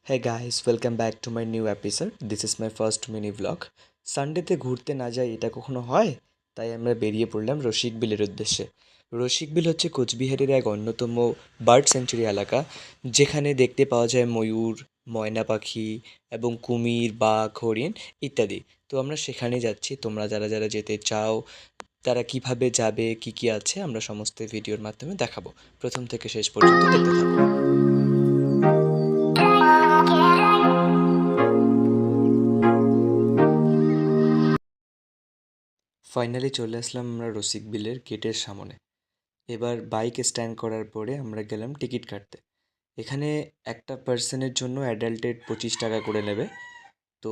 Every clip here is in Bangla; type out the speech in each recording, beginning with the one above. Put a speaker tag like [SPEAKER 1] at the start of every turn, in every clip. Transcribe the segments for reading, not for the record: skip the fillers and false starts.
[SPEAKER 1] Hey guys, welcome back to my new episode. This is my first mini vlog. সানডেতে ঘুরতে না যাই এটা কখনো হয়? তাই আমরা বেরিয়ে পড়লাম রসিকবিলের উদ্দেশ্যে। রসিকবিল হচ্ছে কোচবিহারের এক অন্যতম বার্ড স্যাঞ্চুরি এলাকা, যেখানে দেখতে পাওয়া যায় ময়ূর, ময়না পাখি এবং কুমির, বাঘ, হরিণ ইত্যাদি। তো আমরা সেখানে যাচ্ছি। তোমরা যারা যারা যেতে চাও তারা কিভাবে যাবে, কি কি আছে আমরা সমস্ত ভিডিওর মাধ্যমে দেখাবো। প্রথম থেকে শেষ পর্যন্ত দেখতে থাকো। ফাইনালি চলে আসলাম আমরা রসিকবিলের গেটের সামনে। এবার বাইক স্ট্যান্ড করার পরে আমরা গেলাম টিকিট কাটতে। এখানে একটা পার্সনের জন্য অ্যাডাল্টের 25 টাকা করে নেবে। তো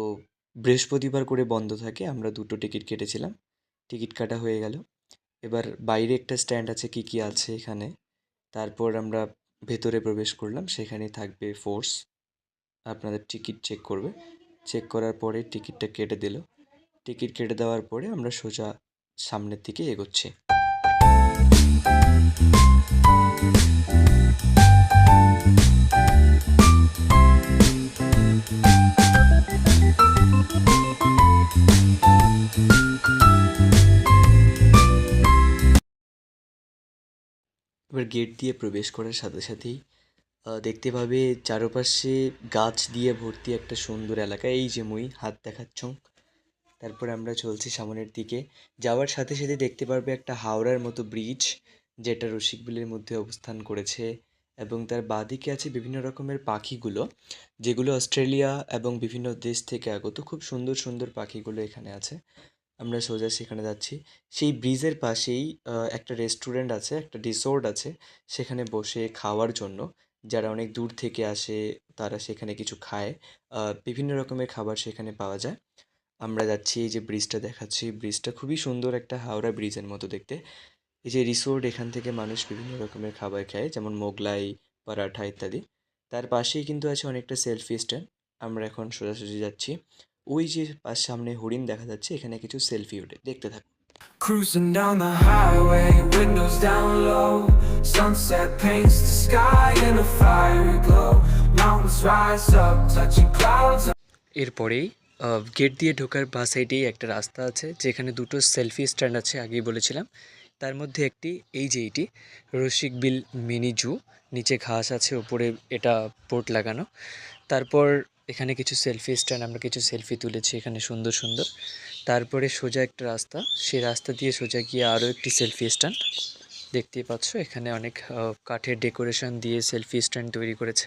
[SPEAKER 1] বৃহস্পতিবার করে বন্ধ থাকে, আমরা দুটো টিকিট কেটেছিলাম। টিকিট কাটা হয়ে গেল। এবার বাইরে একটা স্ট্যান্ড আছে, কি কি আছে এখানে। তারপর আমরা ভেতরে প্রবেশ করলাম, সেখানে থাকবে ফোর্স, আপনাদের টিকিট চেক করবে। চেক করার পরে টিকিটটা কেটে দিল। টিকিট কেটে দেওয়ার পরে আমরা সোজা সামনের দিকে এগোচ্ছি। এবার গেট দিয়ে প্রবেশ করার সাথে সাথেই দেখতে পাবে চারপাশে গাছ দিয়ে ভর্তি একটা সুন্দর এলাকা। এই যে মুই হাত দেখাচ্ছ। তারপর আমরা চলছি সামনের দিকে। যাওয়ার সাথে সাথে দেখতে পারবে একটা হাওড়ার মতো ব্রিজ, যেটা রসিকবিলের মধ্যে অবস্থান করেছে। এবং তার বাঁদিকে আছে বিভিন্ন রকমের পাখিগুলো, যেগুলো অস্ট্রেলিয়া এবং বিভিন্ন দেশ থেকে আগত। খুব সুন্দর সুন্দর পাখিগুলো এখানে আছে। আমরা সোজা সেখানে যাচ্ছি। সেই ব্রিজের পাশেই একটা রেস্টুরেন্ট আছে, একটা রিসোর্ট আছে, সেখানে বসে খাওয়ার জন্য যারা অনেক দূর থেকে আসে তারা সেখানে কিছু খায়। বিভিন্ন রকমের খাবার সেখানে পাওয়া যায়। আমরা যাচ্ছি, এই যে ব্রিজটা দেখাচ্ছি, ব্রিজটা খুবই সুন্দর, একটা হাওড়া ব্রিজের মতো দেখতে। এই যে রিসোর্ট, এখান থেকে মানুষ বিভিন্ন রকমের খাবার খায়, যেমন মোগলাই, পরাঠা ইত্যাদি। তার পাশেই কিন্তু আছে অনেকটা সেলফি স্ট্যান্ড। আমরা এখন সোজাসুজি যাচ্ছি। ওই যে সামনে হরিণ দেখা যাচ্ছে, এখানে কিছু সেলফি ওঠে, দেখতে থাকো।
[SPEAKER 2] Cruising down the highway, windows down low. Sunset paints the sky in a fiery glow. Mountains rise up, touching clouds.
[SPEAKER 1] এরপরেই গেট দিয়ে ঢোকার বাঁ সাইডেই একটা রাস্তা আছে, যেখানে দুটো সেলফি স্ট্যান্ড আছে, আগেই বলেছিলাম। তার মধ্যে একটি, এই যে এইটি, রসিকবিল মিনি জু। নিচে ঘাস আছে, ওপরে এটা বোর্ড লাগানো। তারপর এখানে কিছু সেলফি স্ট্যান্ড, আমরা কিছু সেলফি তুলেছি এখানে সুন্দর সুন্দর। তারপরে সোজা একটা রাস্তা, সেই রাস্তা দিয়ে সোজা গিয়ে আরও একটি সেলফি স্ট্যান্ড। দেখতেই পাচ্ছ এখানে অনেক কাঠের ডেকোরেশন দিয়ে সেলফি স্ট্যান্ড তৈরি করেছে।